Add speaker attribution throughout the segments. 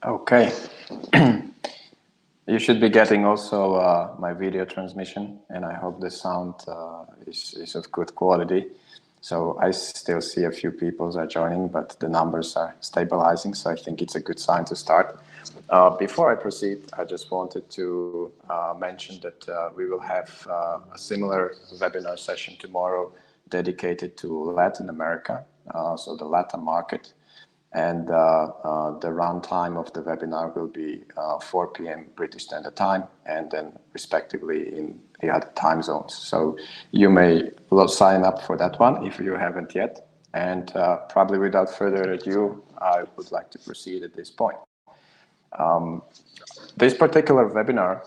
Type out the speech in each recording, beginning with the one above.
Speaker 1: Okay. You should be getting also my video transmission, and I hope the sound is of good quality. So I still see a few people are joining, but the numbers are stabilizing, so I think it's a good sign to start. Before I proceed, I just wanted to mention that we will have a similar webinar session tomorrow dedicated to Latin America, so the Latin market. And the runtime of the webinar will be 4 p.m. British Standard Time, and then respectively in the other time zones. So you may sign up for that one if you haven't yet. And probably without further ado, I would like to proceed at this point. This particular webinar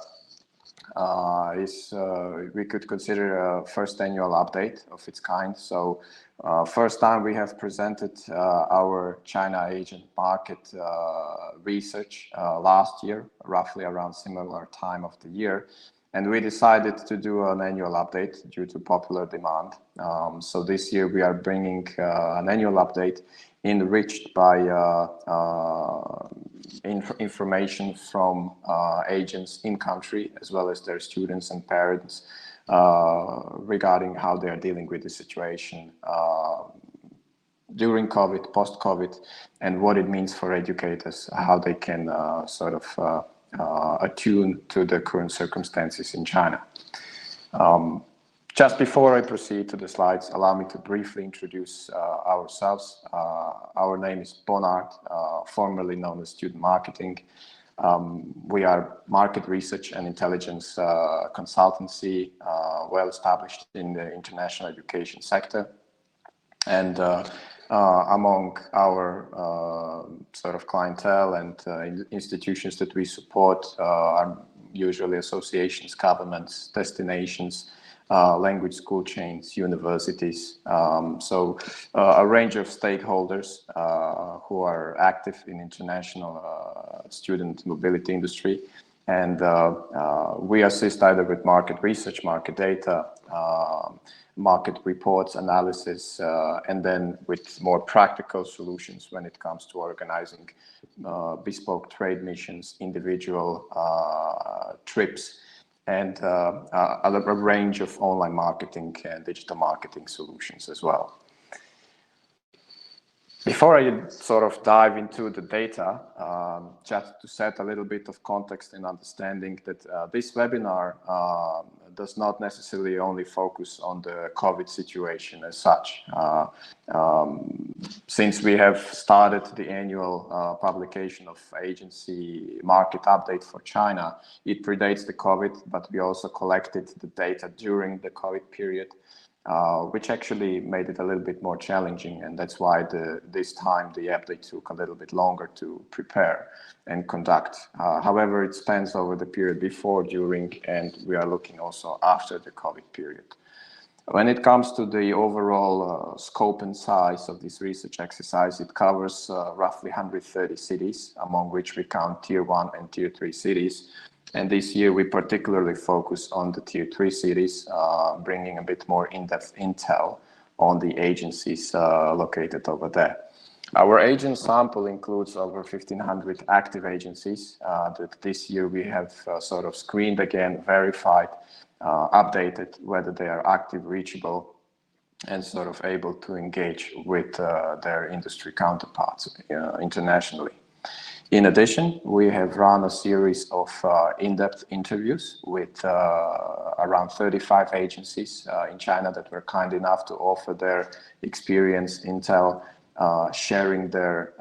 Speaker 1: we could consider a first annual update of its kind. So first time we have presented our China agent market research last year, roughly around similar time of the year. And we decided to do an annual update due to popular demand. So this year we are bringing an annual update enriched by information from agents in country, as well as their students and parents regarding how they are dealing with the situation during COVID, post-COVID, and what it means for educators, how they can sort of attune to the current circumstances in China. Just before I proceed to the slides, allow me to briefly introduce ourselves. Our name is BONARD, formerly known as Student Marketing. We are market research and intelligence consultancy, well established in the international education sector. And among our sort of clientele and institutions that we support are usually associations, governments, destinations, language school chains, universities, so a range of stakeholders who are active in international student mobility industry. And we assist either with market research, market data, market reports, analysis, and then with more practical solutions when it comes to organizing bespoke trade missions, individual trips, and a range of online marketing and digital marketing solutions as well. Before I sort of dive into the data, just to set a little bit of context and understanding that this webinar does not necessarily only focus on the COVID situation as such. Since we have started the annual publication of agency market update for China, it predates the COVID, but we also collected the data during the COVID period, which actually made it a little bit more challenging, and that's why this time the update took a little bit longer to prepare and conduct. However, it spans over the period before, during, and we are looking also after the COVID period. When it comes to the overall scope and size of this research exercise, it covers roughly 130 cities, among which we count Tier 1 and Tier 3 cities. And this year we particularly focus on the Tier 3 cities, bringing a bit more in-depth intel on the agencies located over there. Our agent sample includes over 1,500 active agencies that this year we have sort of screened again, verified, updated whether they are active, reachable, and sort of able to engage with their industry counterparts internationally. In addition, we have run a series of in-depth interviews with around 35 agencies in China that were kind enough to offer their experience, intel, sharing their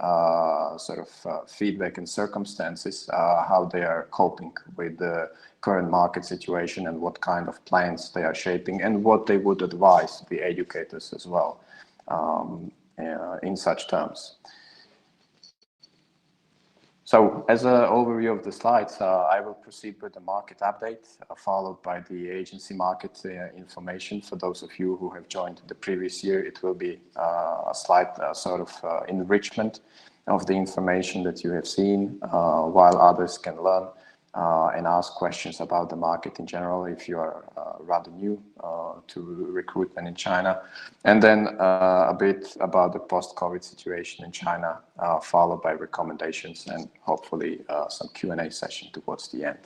Speaker 1: sort of feedback and circumstances, how they are coping with the current market situation and what kind of plans they are shaping and what they would advise the educators as well in such terms. So as an overview of the slides, I will proceed with the market update, followed by the agency market information. For those of you who have joined the previous year, it will be a slight sort of enrichment of the information that you have seen, while others can learn. and ask questions about the market in general if you are rather new to recruitment in China. And then a bit about the post-COVID situation in China, followed by recommendations and hopefully some Q&A session towards the end.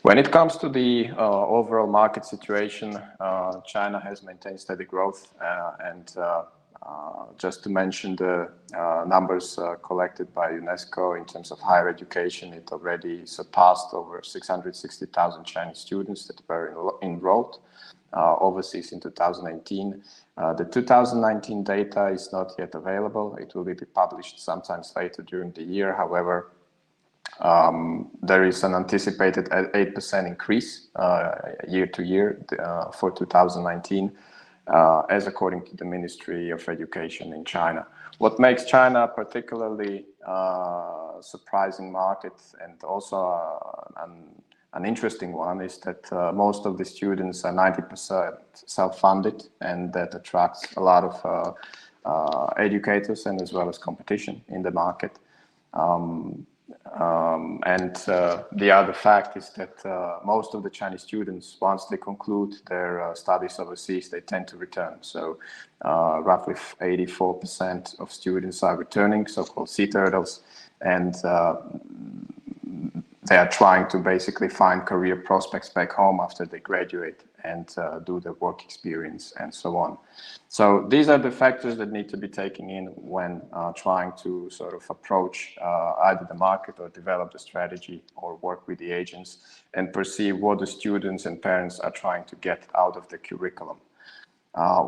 Speaker 1: When it comes to the overall market situation, China has maintained steady growth, and just to mention the numbers collected by UNESCO in terms of higher education, it already surpassed over 660,000 Chinese students that were enrolled overseas in 2019. The 2019 data is not yet available. It will be published sometimes later during the year. However, there is an anticipated 8% increase year to year for 2019, as according to the Ministry of Education in China. What makes China a particularly surprising market and also an interesting one is that most of the students are 90% self-funded, and that attracts a lot of educators and as well as competition in the market. The other fact is that most of the Chinese students, once they conclude their studies overseas, they tend to return. So roughly 84% of students are returning, so-called sea turtles, and they are trying to basically find career prospects back home after they graduate and do the work experience and so on. So these are the factors that need to be taken in when trying to sort of approach either the market or develop the strategy or work with the agents and perceive what the students and parents are trying to get out of the curriculum.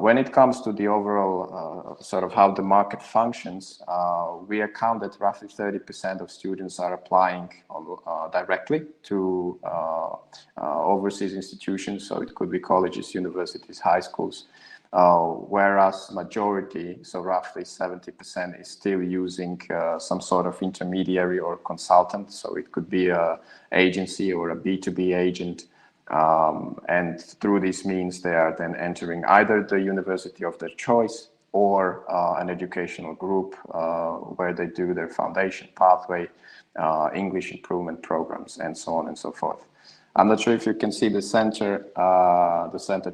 Speaker 1: When it comes to the overall sort of how the market functions, we account that roughly 30% of students are applying directly to overseas institutions, so it could be colleges, universities, high schools, whereas majority, so roughly 70%, is still using some sort of intermediary or consultant, so it could be an agency or a B2B agent. And through these means, they are then entering either the university of their choice or an educational group where they do their foundation pathway, English improvement programs, and so on and so forth. I'm not sure if you can see the center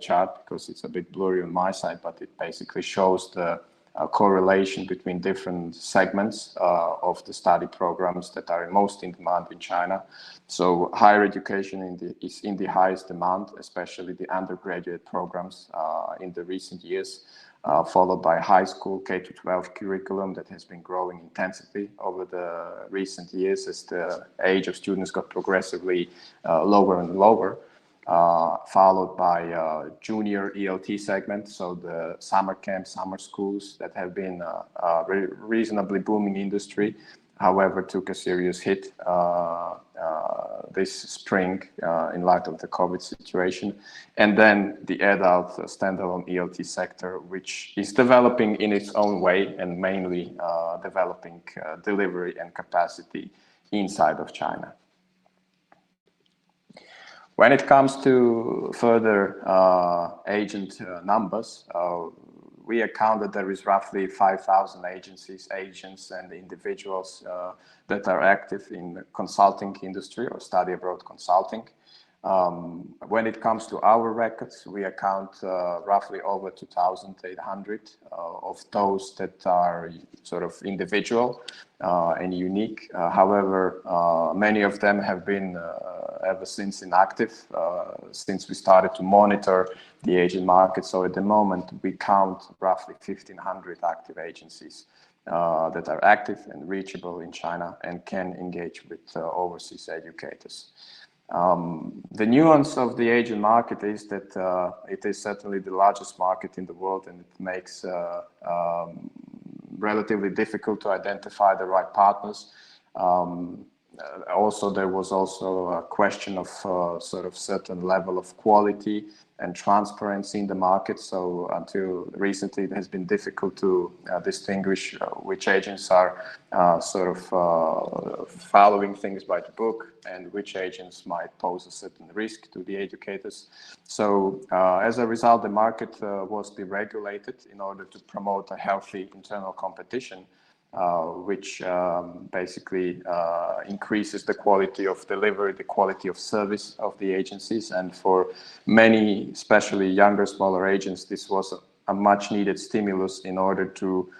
Speaker 1: chart because it's a bit blurry on my side, but it basically shows the correlation between different segments of the study programs that are most in demand in China. So higher education is in the highest demand, especially the undergraduate programs in the recent years, followed by high school K-12 curriculum that has been growing intensively over the recent years as the age of students got progressively lower and lower. Followed by junior ELT segment, so the summer camps, summer schools that have been a reasonably booming industry, however took a serious hit this spring in light of the COVID situation. And then the adult standalone ELT sector, which is developing in its own way and mainly developing delivery and capacity inside of China. When it comes to further agent numbers, we account that there is roughly 5,000 agencies, agents, and individuals that are active in the consulting industry or study abroad consulting. When it comes to our records, we account roughly over 2,800 of those that are sort of individual and unique. However, many of them have been ever since inactive, since we started to monitor the agent market. So at the moment, we count roughly 1,500 active agencies that are active and reachable in China and can engage with overseas educators. The nuance of the agent market is that it is certainly the largest market in the world, and it makes relatively difficult to identify the right partners. Also, there was also a question of sort of certain level of quality and transparency in the market. So until recently, it has been difficult to distinguish which agents are sort of following things by the book and which agents might pose a certain risk to the educators. So as a result, the market was deregulated in order to promote a healthy internal competition. which basically increases the quality of delivery, the quality of service of the agencies. And for many, especially younger, smaller agents, this was a much needed stimulus in order to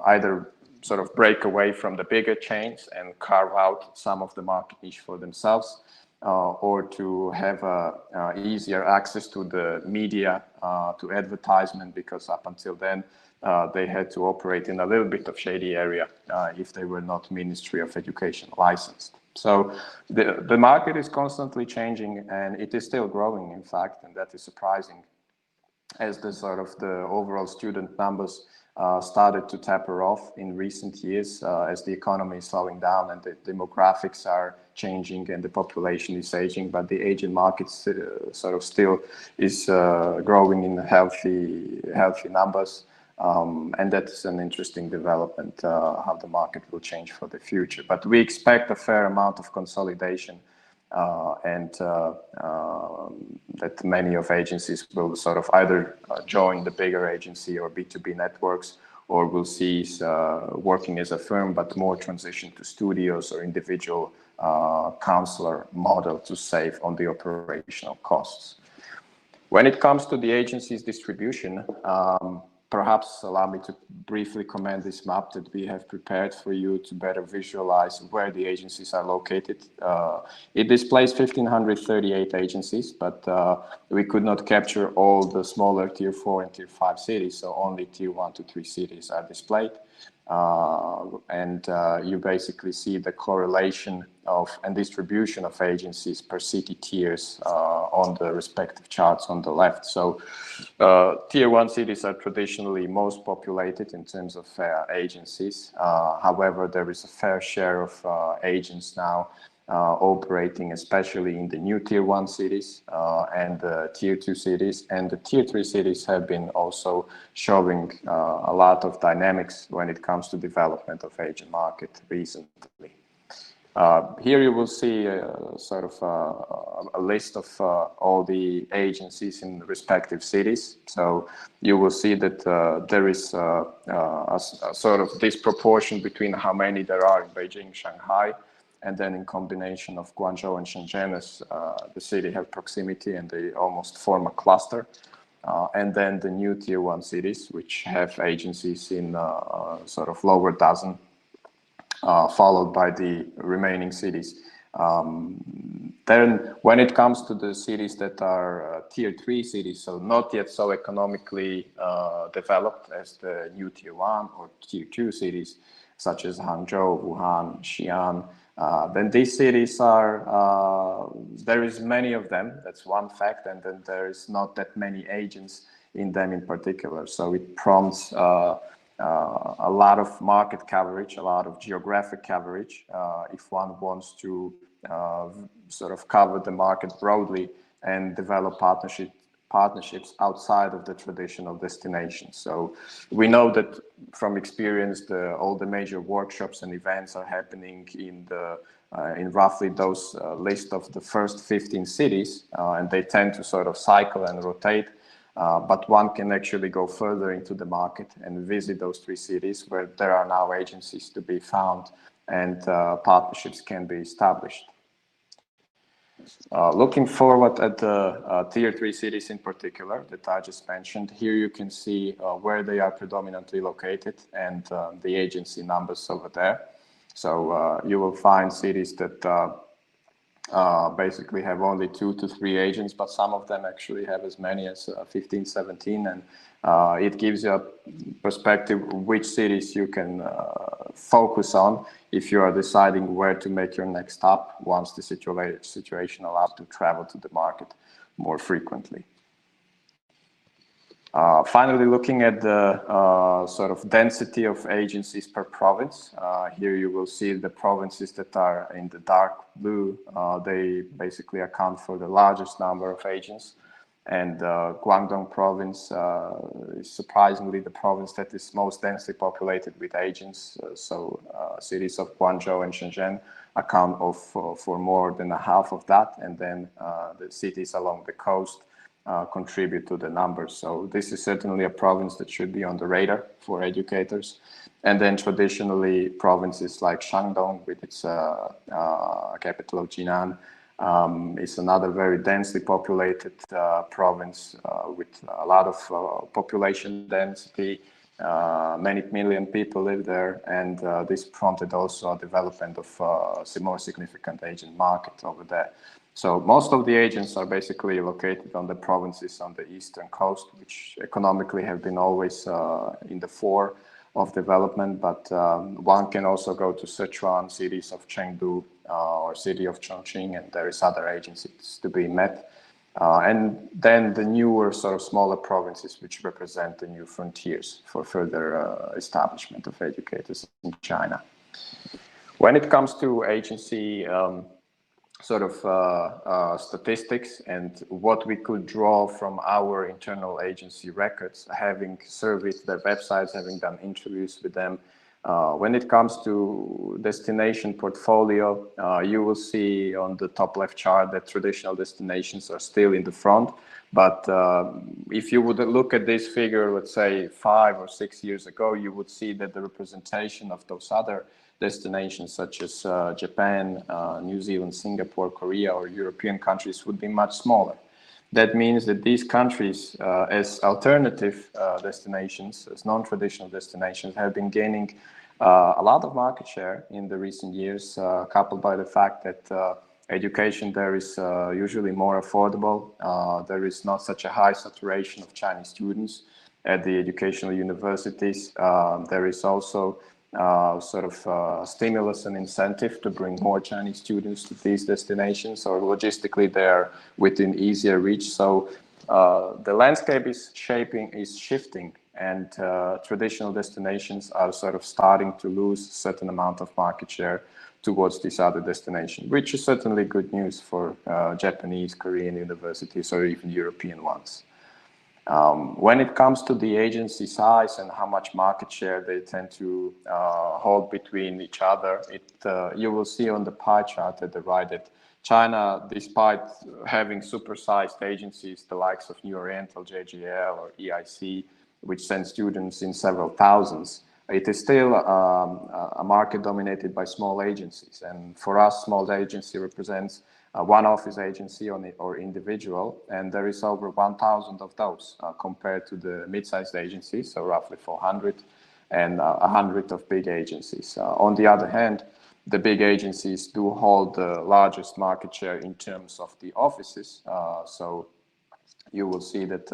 Speaker 1: either sort of break away from the bigger chains and carve out some of the market niche for themselves, or to have easier access to the media, to advertisement, because up until then they had to operate in a little bit of shady area if they were not Ministry of Education licensed. So the market is constantly changing, and it is still growing, in fact, and that is surprising, as the sort of the overall student numbers started to taper off in recent years, as the economy is slowing down and the demographics are changing and the population is aging, but the aging market sort of still is growing in healthy numbers. And that's an interesting development, how the market will change for the future. But we expect a fair amount of consolidation, and that many of agencies will sort of either join the bigger agency or B2B networks, or will cease working as a firm, but more transition to studios or individual counselor model to save on the operational costs. When it comes to the agency's distribution, perhaps allow me to briefly comment this map that we have prepared for you to better visualize where the agencies are located. It displays 1,538 agencies, but we could not capture all the smaller tier 4 and tier 5 cities, so only tier 1 to 3 cities are displayed. You basically see the correlation of and distribution of agencies per city tiers on the respective charts on the left. So tier 1 cities are traditionally most populated in terms of agencies. However, there is a fair share of agents now operating, especially in the new tier 1 cities and the tier 2 cities, and the tier 3 cities have been also showing a lot of dynamics when it comes to development of agent market recently. Here you will see sort of a list of all the agencies in the respective cities. So you will see that there is a sort of disproportion between how many there are in Beijing, Shanghai, and then in combination of Guangzhou and Shenzhen, as the city have proximity and they almost form a cluster. And then the new tier 1 cities, which have agencies in sort of lower dozen, followed by the remaining cities. Then when it comes to the cities that are tier 3 cities, so not yet so economically developed as the new tier 1 or tier 2 cities, such as Hangzhou, Wuhan, Xi'an, then these cities are, there is many of them, that's one fact, and then there is not that many agents in them in particular. So it prompts a lot of market coverage, a lot of geographic coverage, if one wants to sort of cover the market broadly and develop partnerships outside of the traditional destination. So we know that from experience, all the major workshops and events are happening in roughly those list of the first 15 cities, and they tend to sort of cycle and rotate. But one can actually go further into the market and visit those 3 cities where there are now agencies to be found and partnerships can be established. Looking forward at the tier 3 cities in particular that I just mentioned, here you can see where they are predominantly located and the agency numbers over there. So you will find cities that basically have only 2 to 3 agents, but some of them actually have as many as 15, 17, and it gives you a perspective which cities you can focus on if you are deciding where to make your next stop once the situation allows to travel to the market more frequently. Finally, looking at the sort of density of agencies per province, here you will see the provinces that are in the dark blue. They basically account for the largest number of agents. And Guangdong province is surprisingly the province that is most densely populated with agents. So cities of Guangzhou and Shenzhen account for more than a half of that. And then the cities along the coast contribute to the numbers. So this is certainly a province that should be on the radar for educators. And then traditionally, provinces like Shandong, with its capital of Jinan, is another very densely populated province with a lot of population density. Many million people live there, and this prompted also a development of a more significant agent market over there. So most of the agents are basically located on the provinces on the eastern coast, which economically have been always in the fore of development, but one can also go to Sichuan, cities of Chengdu or city of Chongqing, and there is other agencies to be met. And then the newer sort of smaller provinces, which represent the new frontiers for further establishment of educators in China. When it comes to agency statistics and what we could draw from our internal agency records, having surveyed their websites, having done interviews with them, when it comes to destination portfolio, you will see on the top left chart that traditional destinations are still in the front. But if you would look at this figure, let's say 5 or 6 years ago, you would see that the representation of those other destinations such as Japan, New Zealand, Singapore, Korea, or European countries would be much smaller. That means that these countries, as alternative destinations, as non-traditional destinations, have been gaining a lot of market share in the recent years, coupled by the fact that education there is usually more affordable. There is not such a high saturation of Chinese students at the educational universities. There is also stimulus and incentive to bring more Chinese students to these destinations, or logistically they're within easier reach. So the landscape is shifting, and traditional destinations are sort of starting to lose a certain amount of market share towards this other destination, which is certainly good news for Japanese, Korean universities, or even European ones. When it comes to the agency size and how much market share they tend to hold between each other, you will see on the pie chart at the right that China, despite having supersized agencies, the likes of New Oriental, JGL, or EIC, which send students in several thousands, it is still a market dominated by small agencies. And for us, small agency represents one office agency or individual, and there is over 1,000 of those compared to the mid-sized agencies, so roughly 400, and 100 of big agencies. On the other hand, the big agencies do hold the largest market share in terms of the offices. So you will see that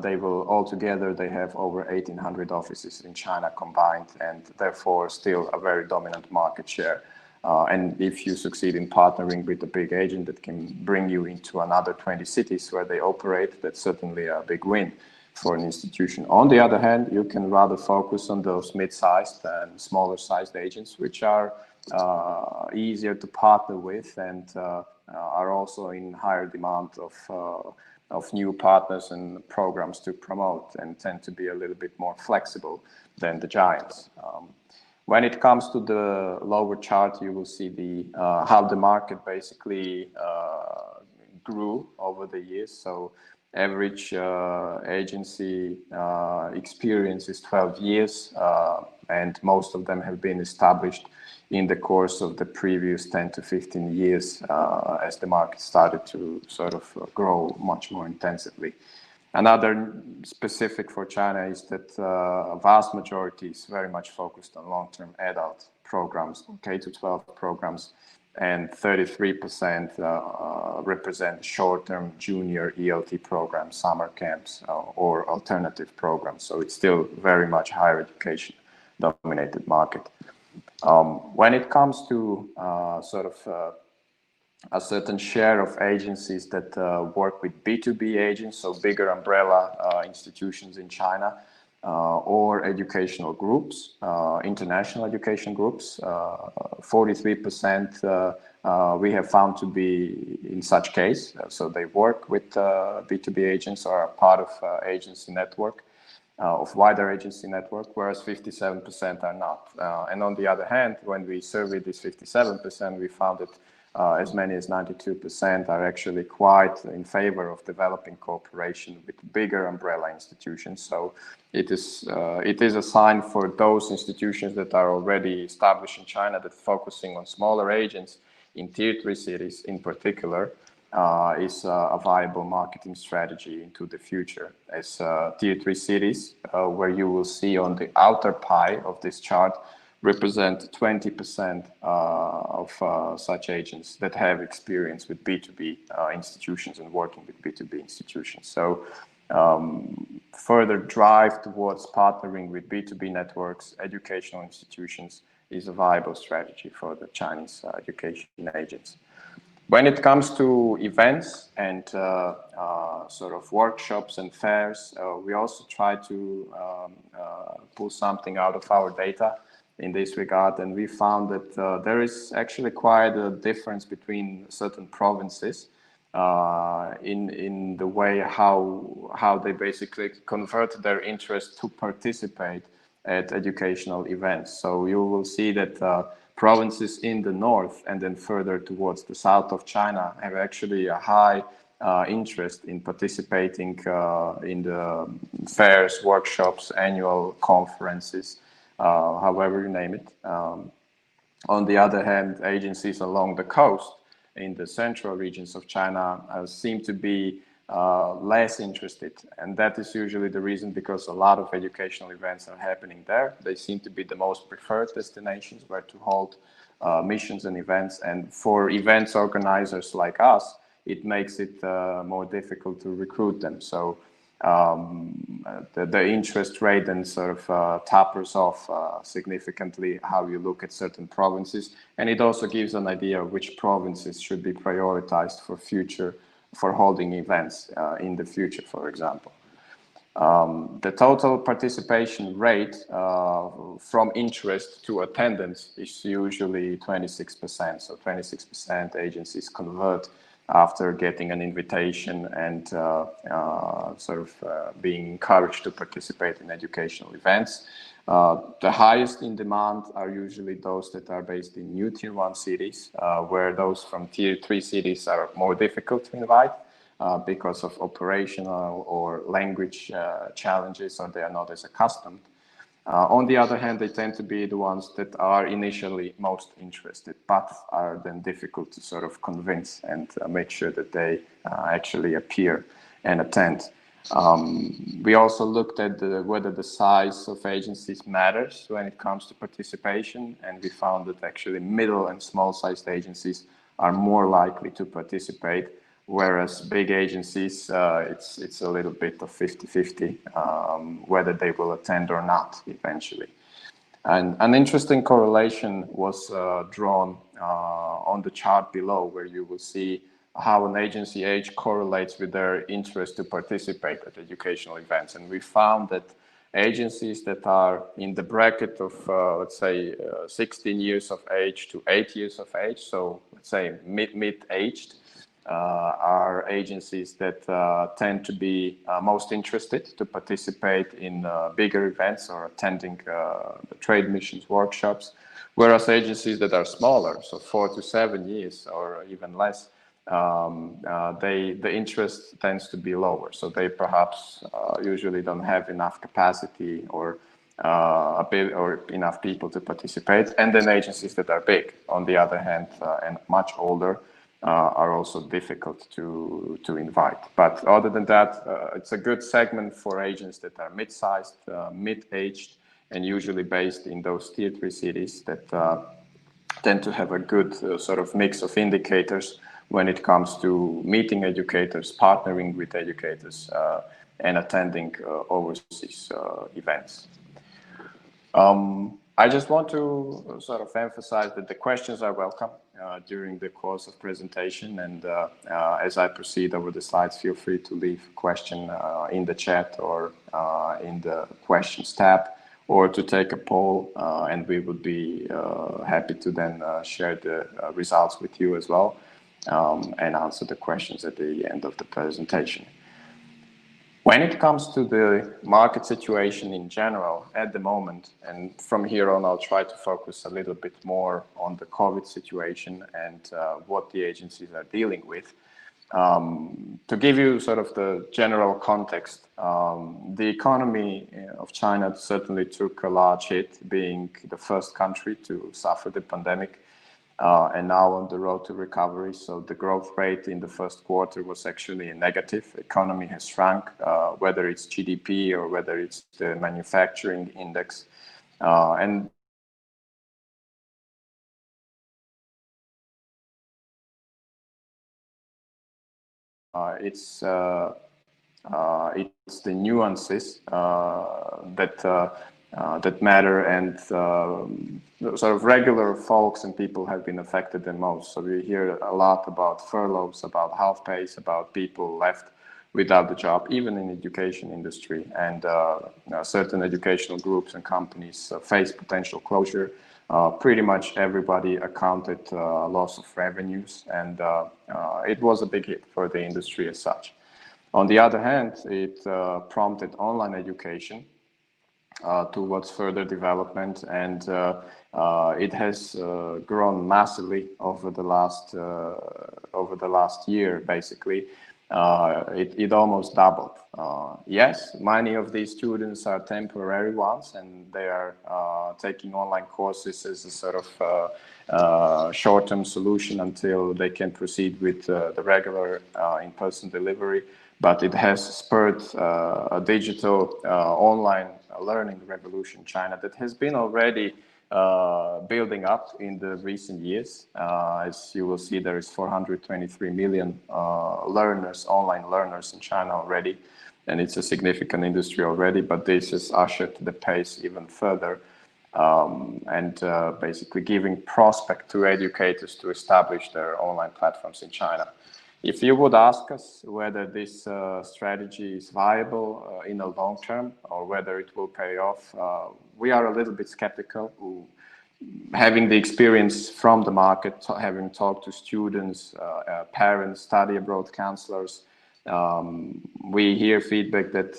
Speaker 1: they will altogether, they have over 1,800 offices in China combined, and therefore still a very dominant market share. And if you succeed in partnering with a big agent that can bring you into another 20 cities where they operate, that's certainly a big win for an institution. On the other hand, you can rather focus on those mid-sized and smaller sized agents, which are easier to partner with and are also in higher demand of new partners and programs to promote, and tend to be a little bit more flexible than the giants. When it comes to the lower chart, you will see how the market basically grew over the years. So average agency experience is 12 years, and most of them have been established in the course of the previous 10 to 15 years as the market started to sort of grow much more intensively. Another specific for China is that a vast majority is very much focused on long-term adult programs, K-12 programs, and 33% represent short-term junior ELT programs, summer camps, or alternative programs. So it's still very much higher education dominated market. When it comes to a certain share of agencies that work with B2B agents, so bigger umbrella institutions in China, or educational groups, international education groups, 43% we have found to be in such case. So they work with B2B agents or are part of agency network, of wider agency network, whereas 57% are not. And on the other hand, when we surveyed this 57%, we found that as many as 92% are actually quite in favor of developing cooperation with bigger umbrella institutions. So it is a sign for those institutions that are already established in China that focusing on smaller agents in tier 3 cities in particular is a viable marketing strategy into the future. As tier 3 cities, where you will see on the outer pie of this chart, represent 20% of such agents that have experience with B2B institutions and working with B2B institutions. So further drive towards partnering with B2B networks, educational institutions is a viable strategy for the Chinese education agents. When it comes to events and sort of workshops and fairs, we also try to pull something out of our data in this regard, and we found that there is actually quite a difference between certain provinces in the way how they basically convert their interest to participate at educational events. So you will see that provinces in the north and then further towards the south of China have actually a high interest in participating in the fairs, workshops, annual conferences, however you name it. On the other hand, agencies along the coast in the central regions of China seem to be less interested, and that is usually the reason because a lot of educational events are happening there. They seem to be the most preferred destinations where to hold missions and events, and for events organizers like us, it makes it more difficult to recruit them. So the interest rate then sort of tapers off significantly how you look at certain provinces, and it also gives an idea of which provinces should be prioritized for holding events in the future, for example. The total participation rate from interest to attendance is usually 26%. So 26% agencies convert after getting an invitation and being encouraged to participate in educational events. The highest in demand are usually those that are based in new tier 1 cities, where those from tier 3 cities are more difficult to invite because of operational or language challenges, or they are not as accustomed. On the other hand, they tend to be the ones that are initially most interested, but are then difficult to sort of convince and make sure that they actually appear and attend. We also looked at whether the size of agencies matters when it comes to participation, and we found that actually middle and small-sized agencies are more likely to participate, whereas big agencies, it's a little bit of 50-50 whether they will attend or not eventually. And an interesting correlation was drawn on the chart below, where you will see how an agency age correlates with their interest to participate at educational events. And we found that agencies that are in the bracket of, let's say, 16 years of age to 8 years of age, so let's say mid-aged, are agencies that tend to be most interested to participate in bigger events or attending the trade missions workshops, whereas agencies that are smaller, so 4 to 7 years or even less, the interest tends to be lower. So they perhaps usually don't have enough capacity or enough people to participate. And then agencies that are big, on the other hand, and much older, are also difficult to invite. But other than that, it's a good segment for agents that are mid-sized, mid-aged, and usually based in those tier 3 cities that tend to have a good sort of mix of indicators when it comes to meeting educators, partnering with educators, and attending overseas events. I just want to sort of emphasize that the questions are welcome during the course of presentation, and as I proceed over the slides, feel free to leave a question in the chat or in the questions tab, or to take a poll, and we would be happy to then share the results with you as well, and answer the questions at the end of the presentation. When it comes to the market situation in general at the moment, and from here on, I'll try to focus a little bit more on the COVID situation and what the agencies are dealing with. To give you sort of the general context, the economy of China certainly took a large hit, being the first country to suffer the pandemic. And now on the road to recovery. So the growth rate in the first quarter was actually negative. Economy has shrunk, whether it's GDP or whether it's the manufacturing index. And it's the nuances that matter, and sort of regular folks and people have been affected the most. So we hear a lot about furloughs, about half pays, about people left without the job, even in the education industry. And certain educational groups and companies face potential closure. Pretty much everybody accounted loss of revenues, and it was a big hit for the industry as such. On the other hand, it prompted online education towards further development, and it has grown massively over the last year. Basically, it almost doubled. Yes, many of these students are temporary ones, and they are taking online courses as a sort of short-term solution until they can proceed with the regular in-person delivery. But it has spurred a digital online learning revolution in China that has been already building up in the recent years. As you will see, there is 423 million learners, online learners in China already, and it's a significant industry already, but this has ushered the pace even further, and basically giving prospect to educators to establish their online platforms in China. If you would ask us whether this strategy is viable in the long term or whether it will pay off, we are a little bit skeptical. Having the experience from the market, having talked to students, parents, study abroad counselors, we hear feedback that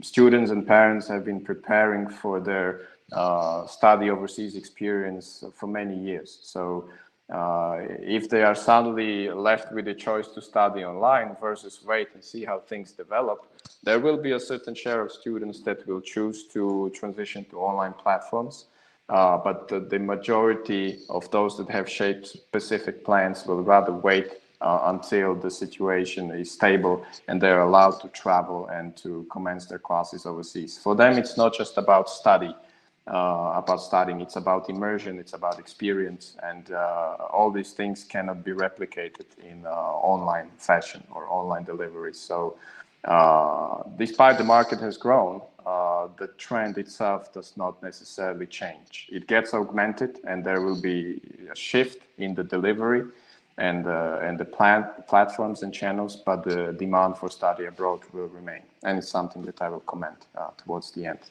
Speaker 1: students and parents have been preparing for their study overseas experience for many years. So if they are suddenly left with the choice to study online versus wait and see how things develop, there will be a certain share of students that will choose to transition to online platforms. But the majority of those that have shaped specific plans will rather wait until the situation is stable and they're allowed to travel and to commence their classes overseas. For them, it's not just about studying, it's about immersion, it's about experience, and all these things cannot be replicated in online fashion or online delivery. So despite the market has grown, the trend itself does not necessarily change. It gets augmented, and there will be a shift in the delivery and the platforms and channels, but the demand for study abroad will remain, and it's something that I will comment towards the end.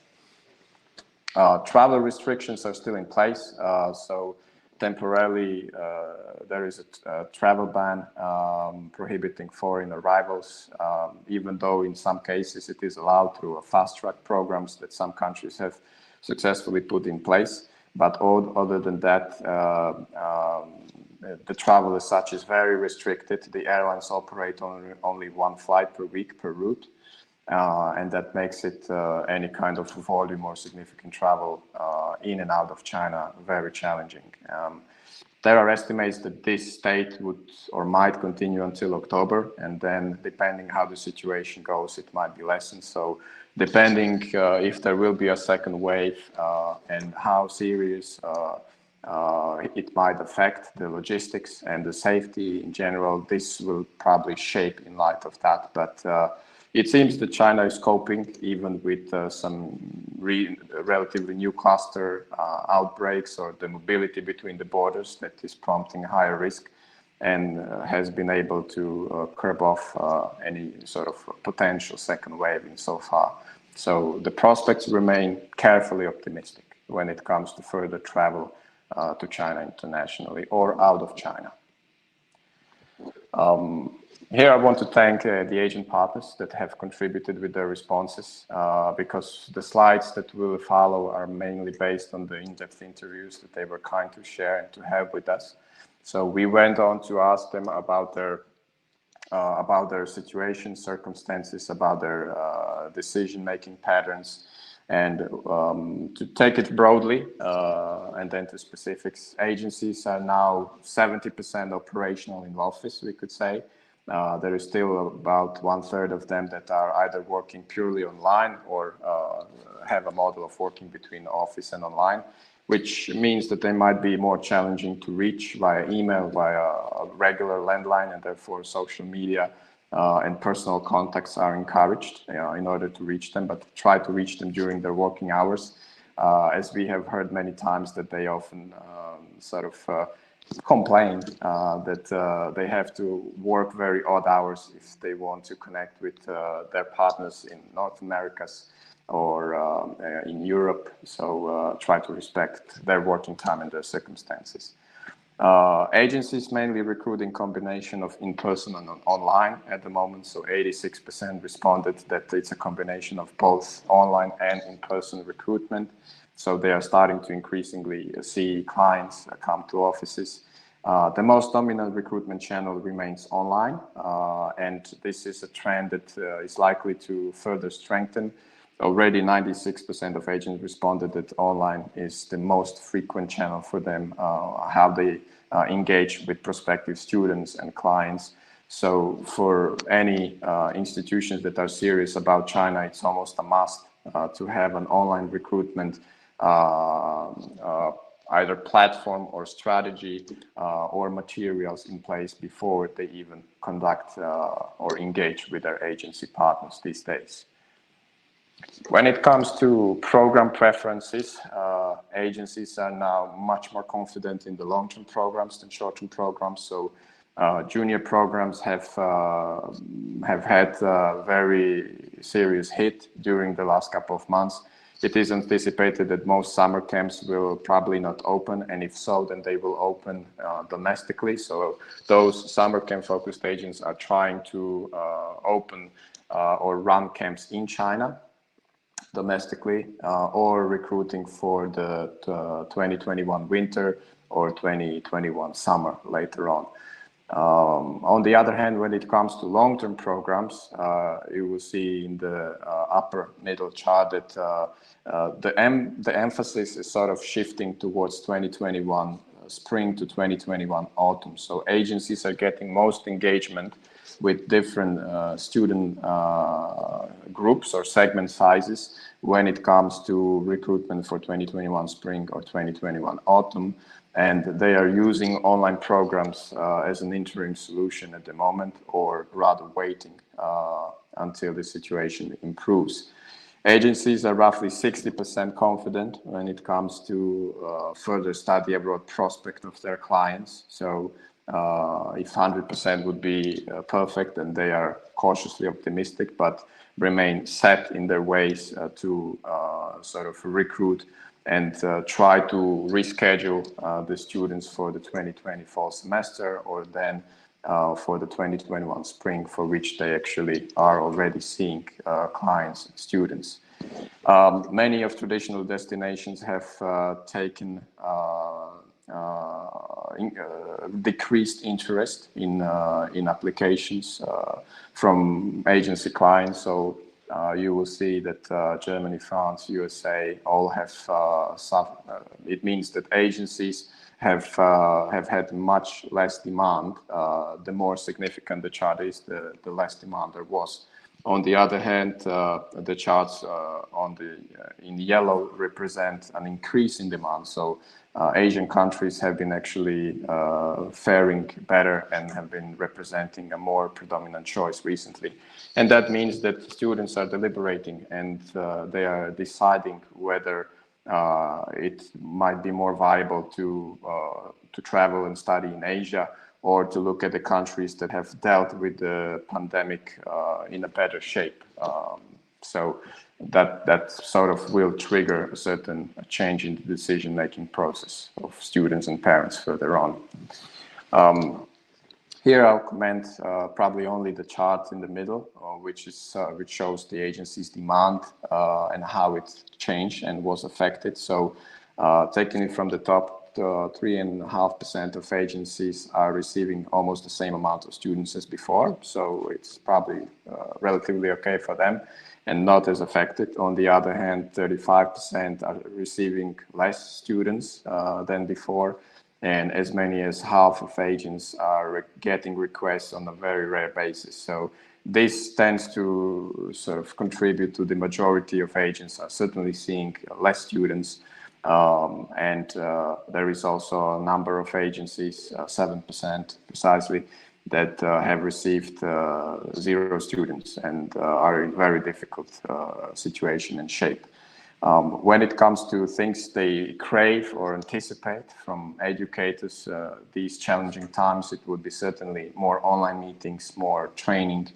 Speaker 1: Travel restrictions are still in place, so temporarily there is a travel ban prohibiting foreign arrivals, even though in some cases it is allowed through fast-track programs that some countries have successfully put in place. But other than that, the travel as such is very restricted. The airlines operate on only one flight per week per route. And that makes it any kind of volume or significant travel in and out of China very challenging. There are estimates that this state would or might continue until October, and then depending how the situation goes, it might be lessened. So depending if there will be a second wave and how serious it might affect the logistics and the safety in general, this will probably shape in light of that. But it seems that China is coping even with some relatively new cluster outbreaks or the mobility between the borders that is prompting higher risk, and has been able to curb off any sort of potential second wave in so far. So the prospects remain carefully optimistic when it comes to further travel to China internationally or out of China. Here I want to thank the agent partners that have contributed with their responses, because the slides that will follow are mainly based on the in-depth interviews that they were kind to share and to have with us. So we went on to ask them about their situation, circumstances, about their decision-making patterns, and to take it broadly and then to specifics. Agencies are now 70% operational in office, we could say. There is still about 1/3 of them that are either working purely online or have a model of working between office and online, which means that they might be more challenging to reach via email, via a regular landline, and therefore social media and personal contacts are encouraged in order to reach them, but try to reach them during their working hours, as we have heard many times that they often complain that they have to work very odd hours if they want to connect with their partners in North Americas or in Europe. So try to respect their working time and their circumstances. Agencies mainly recruit in combination of in-person and online at the moment. So 86% responded that it's a combination of both online and in-person recruitment. So they are starting to increasingly see clients come to offices. The most dominant recruitment channel remains online, and this is a trend that is likely to further strengthen. Already 96% of agents responded that online is the most frequent channel for them, how they engage with prospective students and clients. So for any institutions that are serious about China, it's almost a must to have an online recruitment either platform or strategy or materials in place before they even conduct or engage with their agency partners these days. When it comes to program preferences, agencies are now much more confident in the long-term programs than short-term programs. So junior programs have had a very serious hit during the last couple of months. It is anticipated that most summer camps will probably not open, and if so, then they will open domestically. So those summer camp focused agents are trying to open or run camps in China domestically, or recruiting for the 2021 winter or 2021 summer later on. On the other hand, when it comes to long-term programs, you will see in the upper middle chart that the emphasis is sort of shifting towards 2021 spring to 2021 autumn. So agencies are getting most engagement with different student groups or segment sizes when it comes to recruitment for 2021 spring or 2021 autumn. And they are using online programs as an interim solution at the moment, or rather waiting until the situation improves. Agencies are roughly 60% confident when it comes to further study abroad prospect of their clients. So if 100% would be perfect, then they are cautiously optimistic, but remain set in their ways to sort of recruit and try to reschedule the students for the 2020 fall semester, or then for the 2021 spring, for which they actually are already seeing clients and students. Many of traditional destinations have taken decreased interest in applications from agency clients. So you will see that Germany, France, USA all have suffered. It means that agencies have had much less demand. The more significant the chart is, the less demand there was. On the other hand, the charts in yellow represent an increase in demand. So Asian countries have been actually faring better and have been representing a more predominant choice recently. And that means that students are deliberating, and they are deciding whether it might be more viable to travel and study in Asia, or to look at the countries that have dealt with the pandemic in a better shape. So that sort of will trigger a certain change in the decision-making process of students and parents further on. Here I'll comment probably only the chart in the middle, which shows the agency's demand and how it changed and was affected. So taking it from the top, 3.5% of agencies are receiving almost the same amount of students as before. So it's probably relatively okay for them and not as affected. On the other hand, 35% are receiving less students than before. And as many as half of agents are getting requests on a very rare basis. So this tends to sort of contribute to the majority of agents are certainly seeing less students. There is also a number of agencies, 7% precisely, that have received 0 students and are in very difficult situation and shape. When it comes to things they crave or anticipate from educators these challenging times, it would be certainly more online meetings, more training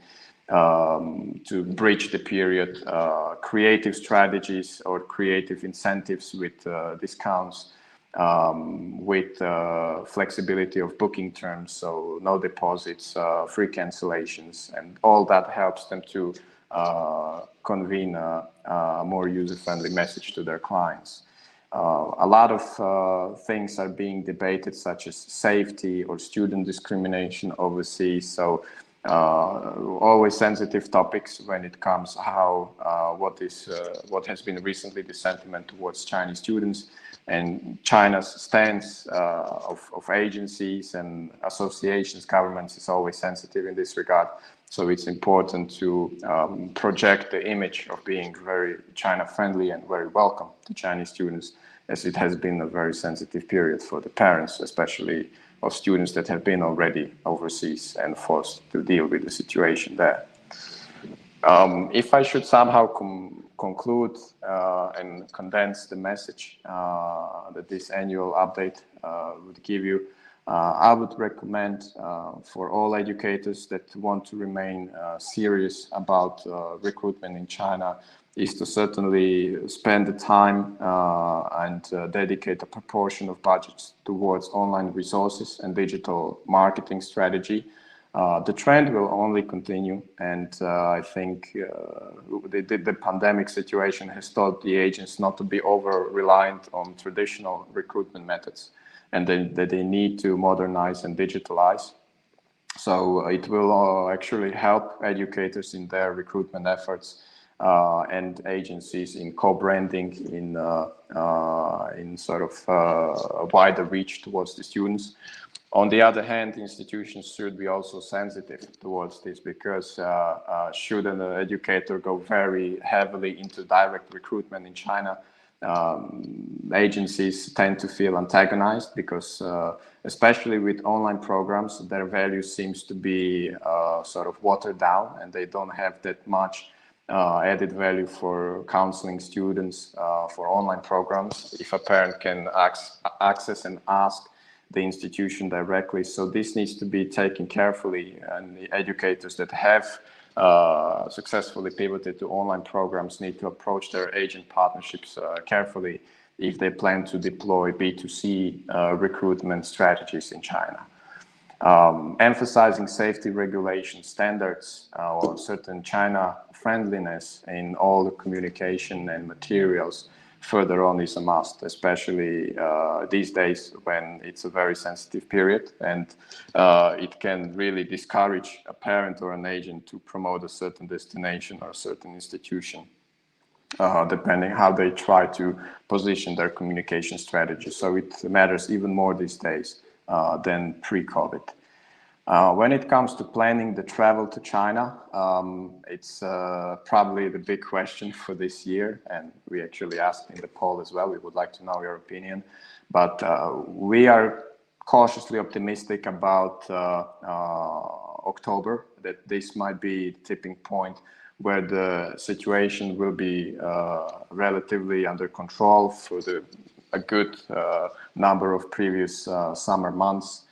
Speaker 1: to bridge the period, creative strategies or creative incentives with discounts, with flexibility of booking terms, so no deposits, free cancellations, and all that helps them to convene a more user-friendly message to their clients. A lot of things are being debated, such as safety or student discrimination overseas. So always sensitive topics when it comes what has been recently the sentiment towards Chinese students, and China's stance of agencies and associations, governments is always sensitive in this regard. So it's important to project the image of being very China-friendly and very welcome to Chinese students, as it has been a very sensitive period for the parents, especially of students that have been already overseas and forced to deal with the situation there. If I should somehow conclude and condense the message that this annual update would give you, I would recommend for all educators that want to remain serious about recruitment in China is to certainly spend the time and dedicate a proportion of budgets towards online resources and digital marketing strategy. The trend will only continue, and I think the pandemic situation has taught the agents not to be over-reliant on traditional recruitment methods, and that they need to modernize and digitalize. So it will actually help educators in their recruitment efforts and agencies in co-branding, in sort of a wider reach towards the students. On the other hand, institutions should be also sensitive towards this, because should an educator go very heavily into direct recruitment in China, agencies tend to feel antagonized, because especially with online programs, their value seems to be sort of watered down, and they don't have that much added value for counseling students for online programs if a parent can access and ask the institution directly. So this needs to be taken carefully, and the educators that have successfully pivoted to online programs need to approach their agent partnerships carefully if they plan to deploy B2C recruitment strategies in China. Emphasizing safety regulation standards or certain China friendliness in all the communication and materials further on is a must, especially these days when it's a very sensitive period, and it can really discourage a parent or an agent to promote a certain destination or a certain institution, depending how they try to position their communication strategy. So it matters even more these days than pre-COVID. When it comes to planning the travel to China, it's probably the big question for this year, and we actually asked in the poll as well. We would like to know your opinion, but we are cautiously optimistic about October, that this might be the tipping point where the situation will be relatively under control for a good number of previous summer months.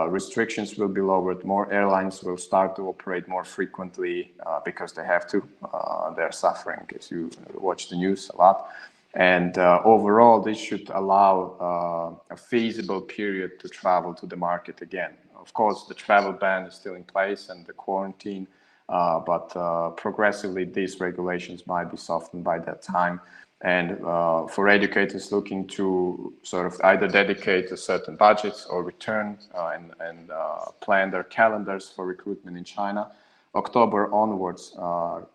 Speaker 1: Restrictions will be lowered, more airlines will start to operate more frequently because they have to. They're suffering, as you watch the news a lot. And overall, this should allow a feasible period to travel to the market again. Of course, the travel ban is still in place and the quarantine, but progressively these regulations might be softened by that time. And for educators looking to sort of either dedicate a certain budgets or return and plan their calendars for recruitment in China, October onwards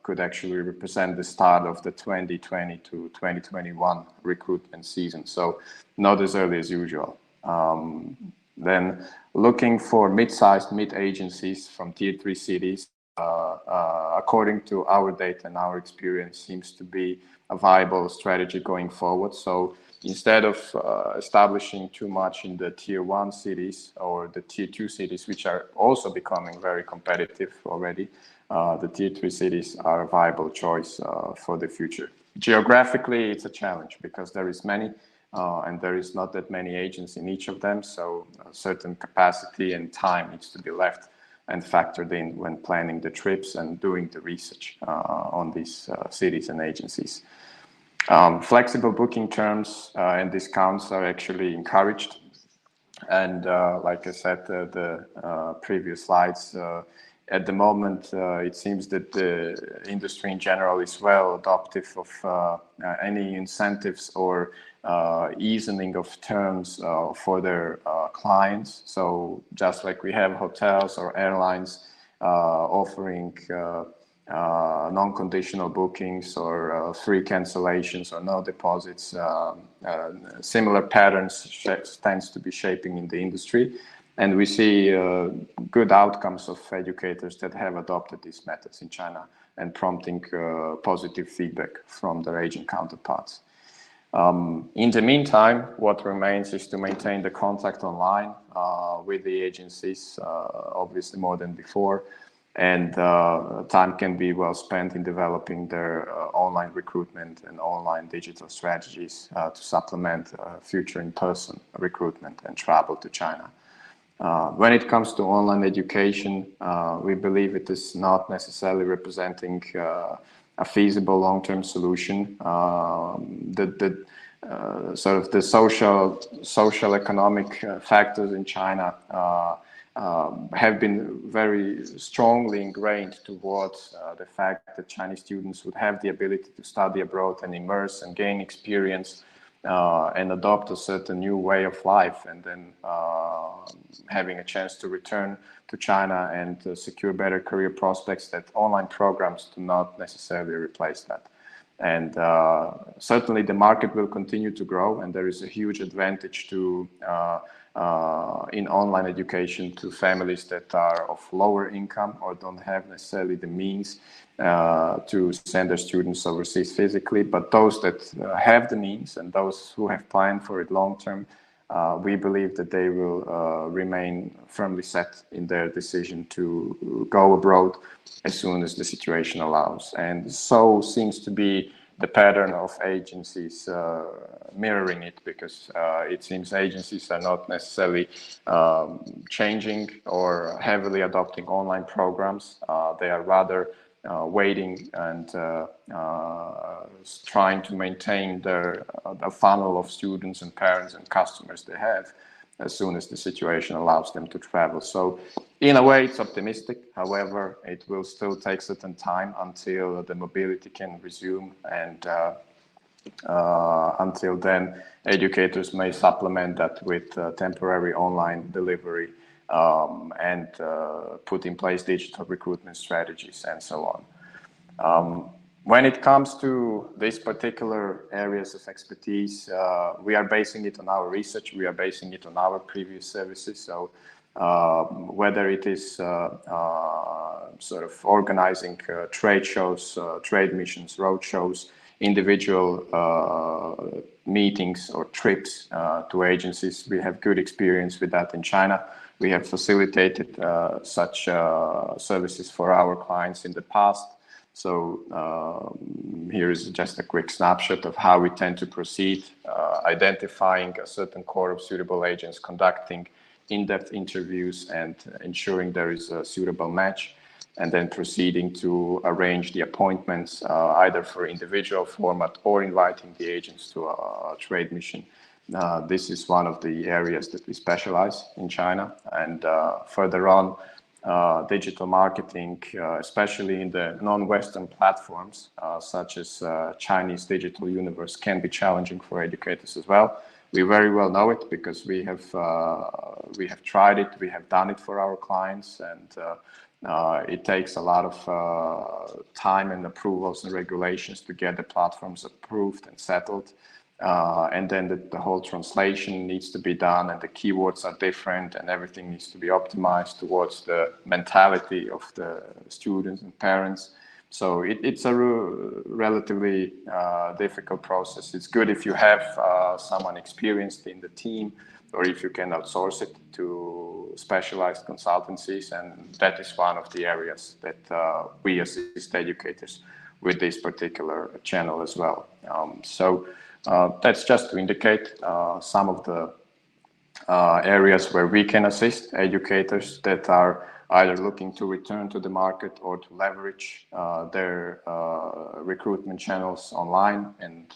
Speaker 1: could actually represent the start of the 2020 to 2021 recruitment season. So not as early as usual. Then looking for mid-sized, mid-agencies from tier 3 cities, according to our data and our experience, seems to be a viable strategy going forward. So instead of establishing too much in the tier 1 cities or the tier 2 cities, which are also becoming very competitive already, the tier 3 cities are a viable choice for the future. Geographically, it's a challenge because there is many and there is not that many agents in each of them. So a certain capacity and time needs to be left and factored in when planning the trips and doing the research on these cities and agencies. Flexible booking terms and discounts are actually encouraged. And like I said, the previous slides, at the moment, it seems that the industry in general is well adoptive of any incentives or easing of terms for their clients. So just like we have hotels or airlines offering non-conditional bookings or free cancellations or no deposits, similar patterns tends to be shaping in the industry. And we see good outcomes of educators that have adopted these methods in China and prompting positive feedback from their agent counterparts. In the meantime, what remains is to maintain the contact online with the agencies, obviously more than before, and time can be well spent in developing their online recruitment and online digital strategies to supplement future in-person recruitment and travel to China. When it comes to online education, we believe it is not necessarily representing a feasible long-term solution. Sort of the social economic factors in China have been very strongly ingrained towards the fact that Chinese students would have the ability to study abroad and immerse and gain experience and adopt a certain new way of life, and then having a chance to return to China and secure better career prospects, that online programs do not necessarily replace that. And certainly the market will continue to grow, and there is a huge advantage to in online education to families that are of lower income or don't have necessarily the means to send their students overseas physically. But those that have the means and those who have planned for it long term, we believe that they will remain firmly set in their decision to go abroad as soon as the situation allows. And so seems to be the pattern of agencies mirroring it, because it seems agencies are not necessarily changing or heavily adopting online programs. They are rather waiting and trying to maintain the funnel of students and parents and customers they have as soon as the situation allows them to travel. So in a way, it's optimistic. However, it will still take certain time until the mobility can resume, and until then, educators may supplement that with temporary online delivery and put in place digital recruitment strategies and so on. When it comes to these particular areas of expertise, we are basing it on our research, we are basing it on our previous services. So whether it is sort of organizing trade shows, trade missions, road shows, individual meetings or trips to agencies, we have good experience with that in China. We have facilitated such services for our clients in the past. So here is just a quick snapshot of how we tend to proceed, identifying a certain core of suitable agents, conducting in-depth interviews and ensuring there is a suitable match, and then proceeding to arrange the appointments either for individual format or inviting the agents to a trade mission This is one of the areas that we specialize in China. And further on, digital marketing, especially in the non-Western platforms, such as Chinese digital universe, can be challenging for educators as well. We very well know it because we have tried it, we have done it for our clients, and it takes a lot of time and approvals and regulations to get the platforms approved and settled. And then the whole translation needs to be done, and the keywords are different, and everything needs to be optimized towards the mentality of the students and parents. So it's a relatively difficult process. It's good if you have someone experienced in the team, or if you can outsource it to specialized consultancies, and that is one of the areas that we assist educators with this particular channel as well. That's just to indicate some of the areas where we can assist educators that are either looking to return to the market or to leverage their recruitment channels online and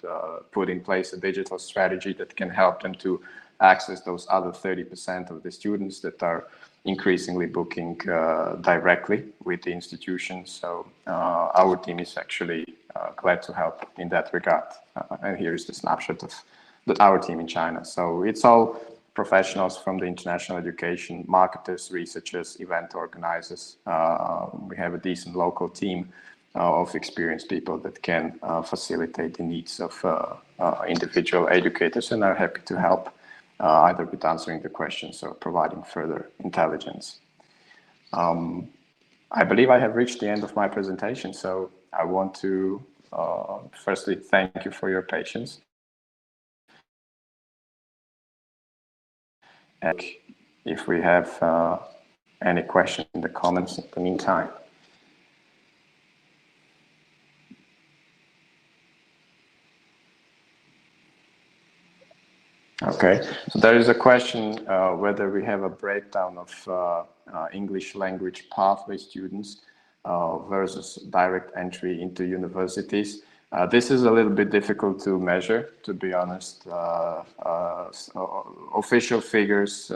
Speaker 1: put in place a digital strategy that can help them to access those other 30% of the students that are increasingly booking directly with the institution. So our team is actually glad to help in that regard. And here's the snapshot of our team in China. So it's all professionals from the international education, marketers, researchers, event organizers. We have a decent local team of experienced people that can facilitate the needs of individual educators, and are happy to help either with answering the questions or providing further intelligence. I believe I have reached the end of my presentation, so I want to firstly thank you for your patience. And if we have any questions in the comments in the meantime. Okay, so there is a question whether we have a breakdown of English language pathway students versus direct entry into universities. This is a little bit difficult to measure, to be honest. Official figures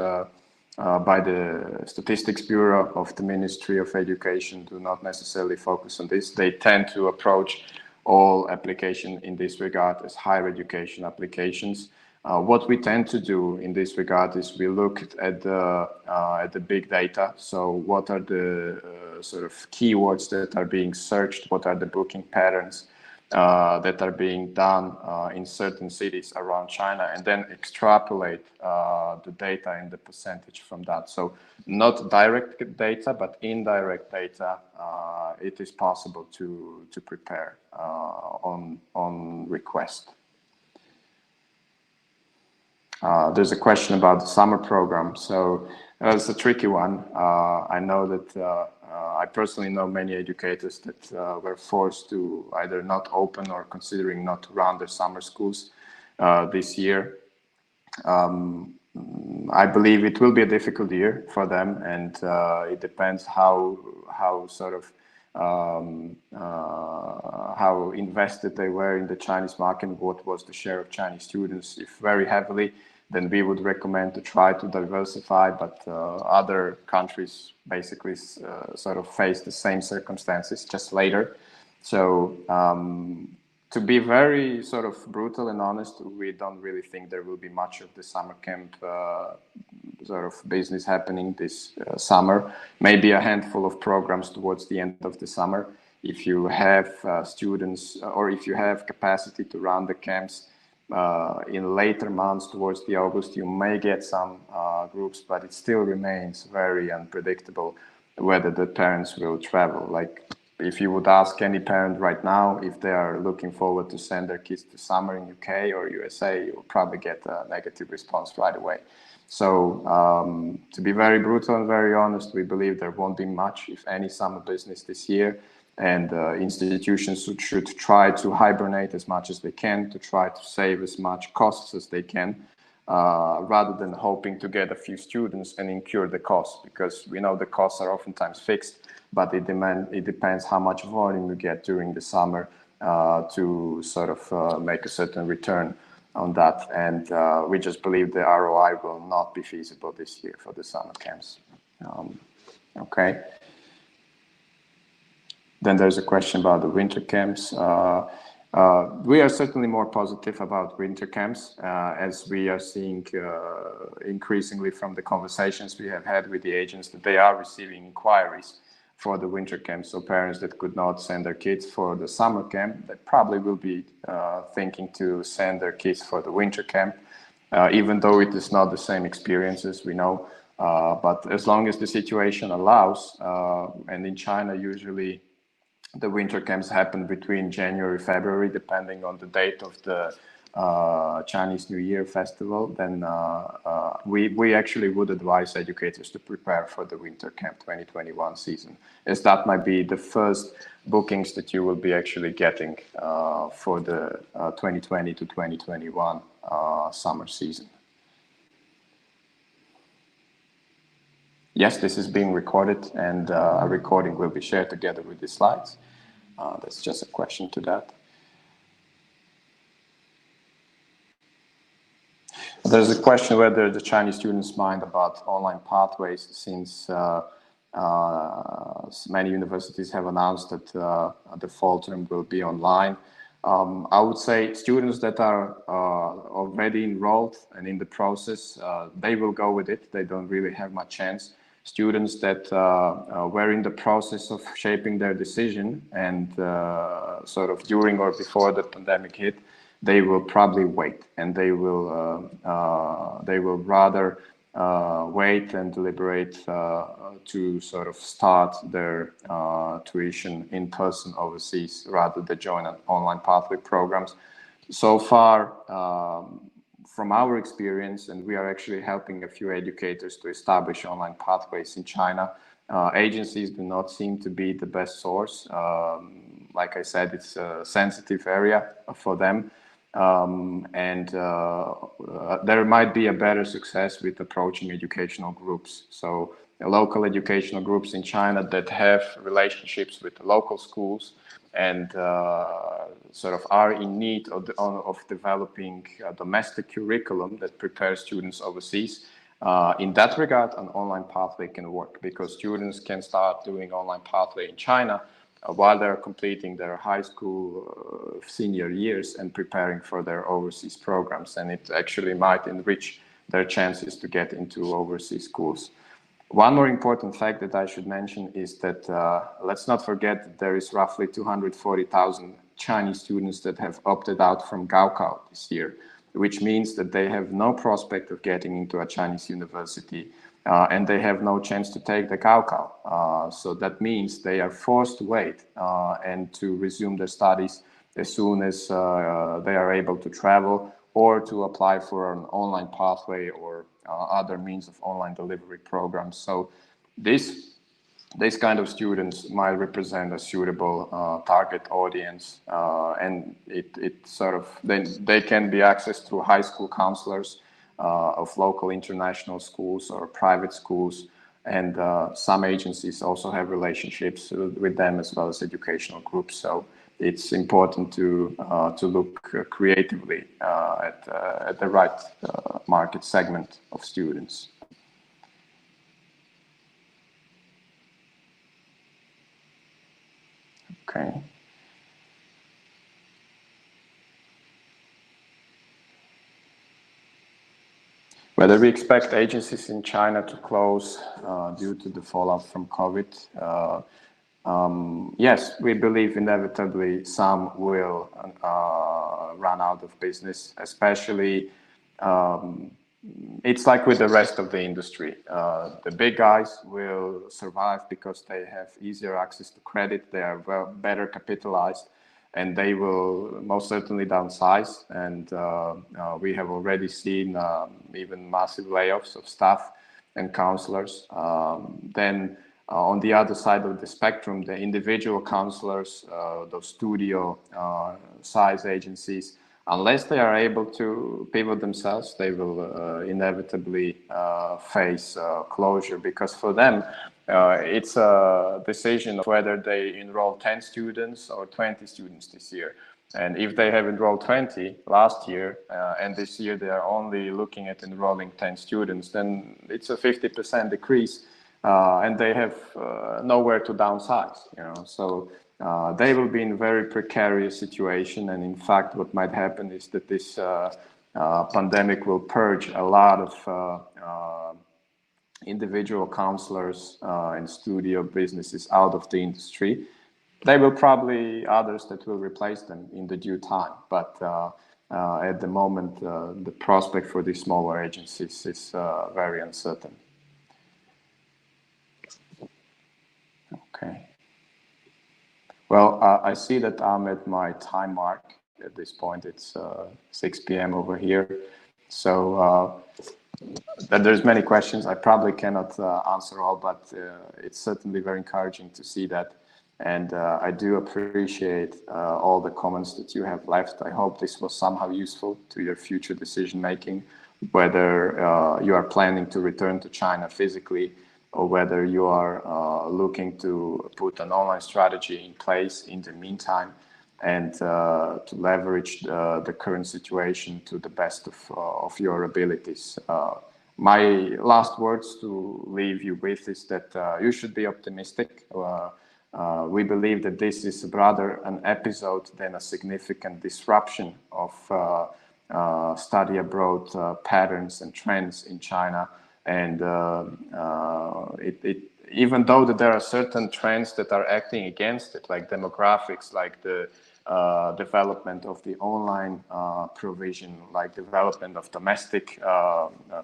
Speaker 1: by the Statistics Bureau of the Ministry of Education do not necessarily focus on this. They tend to approach all applications in this regard as higher education applications. What we tend to do in this regard is we look at the big data. So what are the sort of keywords that are being searched? What are the booking patterns that are being done in certain cities around China, and then extrapolate the data and the percentage from that. So not direct data, but indirect data, it is possible to prepare on request. There's a question about the summer program. So it's a tricky one. I know that I personally know many educators that were forced to either not open or considering not to run their summer schools this year. I believe it will be a difficult year for them, and it depends how sort of how invested they were in the Chinese market, what was the share of Chinese students. If very heavily, then we would recommend to try to diversify, but other countries basically sort of face the same circumstances just later. So to be very sort of brutal and honest, we don't really think there will be much of the summer camp sort of business happening this summer. Maybe a handful of programs towards the end of the summer. If you have students, or if you have capacity to run the camps in later months towards the August, you may get some groups, but it still remains very unpredictable whether the parents will travel. Like, if you would ask any parent right now if they are looking forward to send their kids to summer in UK or USA, you'll probably get a negative response right away. So to be very brutal and very honest, we believe there won't be much, if any, summer business this year. And institutions should try to hibernate as much as they can, to try to save as much costs as they can, rather than hoping to get a few students and incur the costs, because we know the costs are oftentimes fixed, but it depends how much volume you get during the summer to sort of make a certain return on that, and we just believe the ROI will not be feasible this year for the summer camps. Okay. Then there's a question about the winter camps. We are certainly more positive about winter camps, as we are seeing increasingly from the conversations we have had with the agents that they are receiving inquiries for the winter camp. So parents that could not send their kids for the summer camp, they probably will be thinking to send their kids for the winter camp, even though it is not the same experience as we know. But as long as the situation allows, and in China usually the winter camps happen between January, February, depending on the date of the Chinese New Year festival, then we actually would advise educators to prepare for the winter camp 2021 season, as that might be the first bookings that you will be actually getting for the 2020 to 2021 summer season. Yes, this is being recorded, and a recording will be shared together with the slides. That's just a question to that. There's a question whether the Chinese students mind about online pathways, since many universities have announced that the fall term will be online. I would say students that are already enrolled and in the process, they will go with it. They don't really have much chance. Students that were in the process of shaping their decision and sort of during or before the pandemic hit, they will probably wait, and they will rather wait and deliberate to sort of start their tuition in person overseas rather than join online pathway programs. So far, from our experience, and we are actually helping a few educators to establish online pathways in China, agencies do not seem to be the best source. Like I said, it's a sensitive area for them. And there might be a better success with approaching educational groups. So local educational groups in China that have relationships with the local schools and sort of are in need of developing a domestic curriculum that prepares students overseas. In that regard, an online pathway can work, because students can start doing online pathway in China while they're completing their high school senior years and preparing for their overseas programs. And it actually might enrich their chances to get into overseas schools. One more important fact that I should mention is that let's not forget that there is roughly 240,000 Chinese students that have opted out from Gaokao this year, which means that they have no prospect of getting into a Chinese university, and they have no chance to take the Gaokao. So that means they are forced to wait and to resume their studies as soon as they are able to travel, or to apply for an online pathway or other means of online delivery programs. So these kind of students might represent a suitable target audience, and it sort of they can be accessed through high school counselors of local international schools or private schools, and some agencies also have relationships with them, as well as educational groups. So it's important to look creatively at the right market segment of students. Okay. Whether we expect agencies in China to close due to the fallout from COVID, yes, we believe inevitably some will run out of business, especially it's like with the rest of the industry. The big guys will survive because they have easier access to credit, they are better capitalized, and they will most certainly downsize. And we have already seen even massive layoffs of staff and counselors. Then on the other side of the spectrum, the individual counselors, those studio size agencies, unless they are able to pivot themselves, they will inevitably face closure, because for them, it's a decision of whether they enroll 10 students or 20 students this year. And if they have enrolled 20 last year, and this year they are only looking at enrolling 10 students, then it's a 50% decrease, and they have nowhere to downsize, So they will be in a very precarious situation. And in fact, what might happen is that this pandemic will purge a lot of individual counselors and studio businesses out of the industry. There will probably others that will replace them in the due time, but at the moment, the prospect for these smaller agencies is very uncertain. Okay. Well, I see that I'm at my time mark at this point. It's 6 p.m. over here, so there's many questions. I probably cannot answer all, but it's certainly very encouraging to see that. And I do appreciate all the comments that you have left. I hope this was somehow useful to your future decision making, whether you are planning to return to China physically, or whether you are looking to put an online strategy in place in the meantime, and to leverage the current situation to the best of your abilities. My last words to leave you with is that you should be optimistic. We believe that this is rather an episode than a significant disruption of study abroad patterns and trends in China. And even though that there are certain trends that are acting against it, like demographics, like the development of the online provision, like development of domestic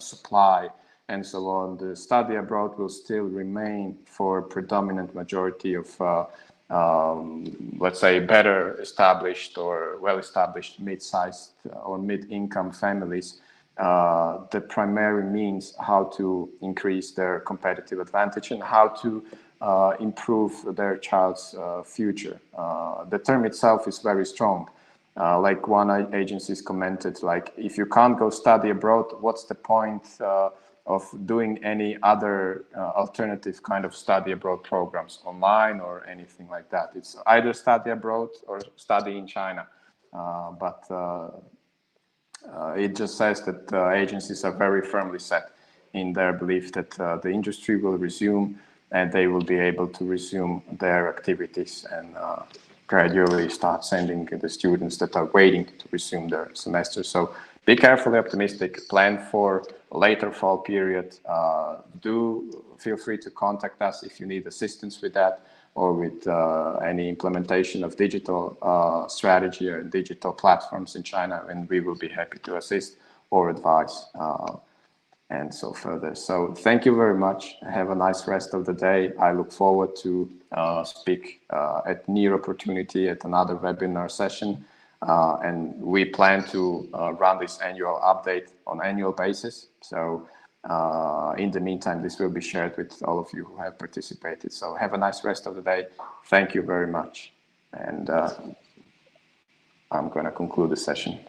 Speaker 1: supply, and so on, the study abroad will still remain for predominant majority of, let's say, better established or well-established mid-sized or mid-income families, the primary means how to increase their competitive advantage and how to improve their child's future. The term itself is very strong. Like one agency's commented, like, if you can't go study abroad, what's the point of doing any other alternative kind of study abroad programs, online or anything like that? It's either study abroad or study in China. But it just says that agencies are very firmly set in their belief that the industry will resume, and they will be able to resume their activities and gradually start sending the students that are waiting to resume their semester. So be carefully optimistic, plan for a later fall period. Do feel free to contact us if you need assistance with that, or with any implementation of digital strategy or digital platforms in China, and we will be happy to assist or advise and so further. So thank you very much. Have a nice rest of the day. I look forward to speak at near opportunity at another webinar session. And we plan to run this annual update on annual basis. So in the meantime, this will be shared with all of you who have participated. So have a nice rest of the day. Thank you very much. And I'm going to conclude the session.